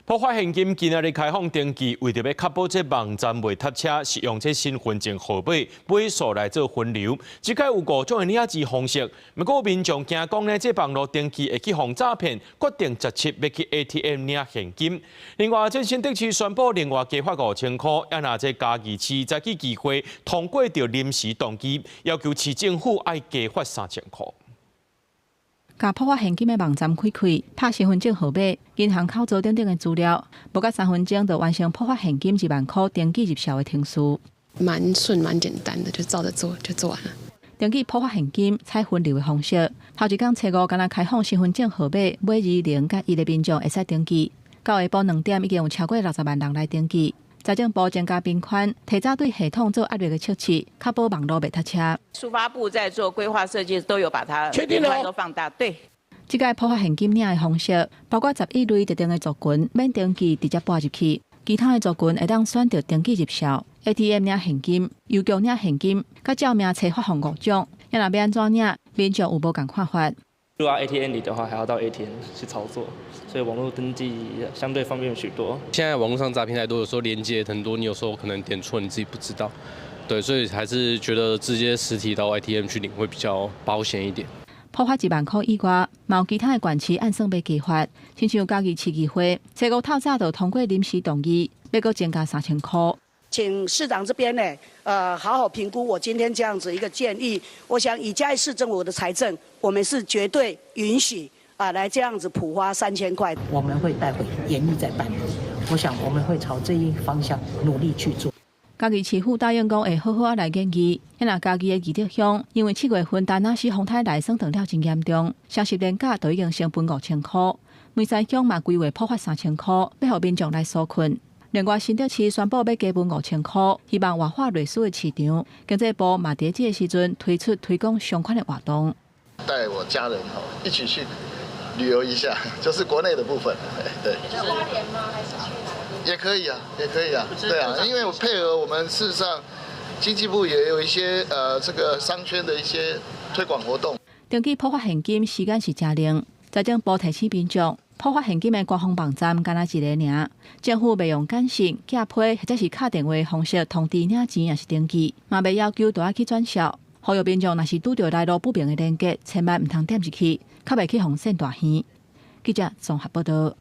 破发现金今日开放登记，为着要确保这网站未塞车，是用这身份证号码尾数来做分流。即届有5种的领字方式，不过民众惊讲呢，这网络登记会去防诈骗，决定直接要去 ATM 领现金。另外，这新北市宣布另外加发5000块，也拿这嘉义市早起机会通过着临时登记，要求市政府爱加发3000块。甲破发现金的网站开开，拍身份证号码、银行口座等等的资料，无到3分钟就完成破发现金1万块登记入销的程序。蛮顺、蛮简单的，就照着做就做完了。登记破发现金采分流的方式，头一天初5敢若开放身份证号码尾20甲1的民众会使登记，到下晡2点已经有超过60万人来登记。财政部增加编款，提早对系统做压力的测试，确保网络袂塞车。书发部在做规划设计，都有把它确定了都放大。对，这个破发现金领的方式，包括11类特定的族群免登记直接拨入去，其他的族群会当选择登记入销。ATM 领现金、邮局领现金，甲照明车发放5种，要若要安怎领，民众有无共看法？如果要 ATM 里的话，还要到 ATM 去操作，所以网络登记相对方便许多。现在网络上诈骗太多，有时候连接很多，你有时候可能点错，你自己不知道。对，所以还是觉得直接实体到 ATM 去领会比较保险一点。破发1万块以外，嘛有其他的县市按算要加发，亲像嘉义市议会，初5透早就通过临时动议，要搁增加3000块。请市长这边呢，好好评估我今天这样子一个建议。我想以嘉义市政府的财政，我们是绝对允许来这样子普发3000块。我们会带回严厉再办理。我想我们会朝这一方向努力去做。嘉义市府答应讲会好好来研究，若嘉义的义德乡因为7月份丹那市风台来生断了真严重，双十连假都已经成本5000块。梅山乡嘛规划破发3000块，要互民众来纾困。另外，新竹市宣布要加分5000块，希望活化类似的市场。经济部嘛在这个时阵推出推广相关的活动，带我家人一起去旅游一下，就是国内的部分，对。是花莲吗？还是去哪里？也可以啊，也可以啊，对啊，因为我配合我们事实上经济部也有一些这个商圈的一些推广活动。登记破发现金时间是真灵，财政部提醒民众。破发现金的官方网站干那一个尔，政府袂用简讯、寄批或者是敲电话方式通知领钱也是登记，嘛袂要求都要去转销。呼吁民众若是拄到来路不明的连结，千万唔通点入去，较袂去互骗大耳。记者综合报道。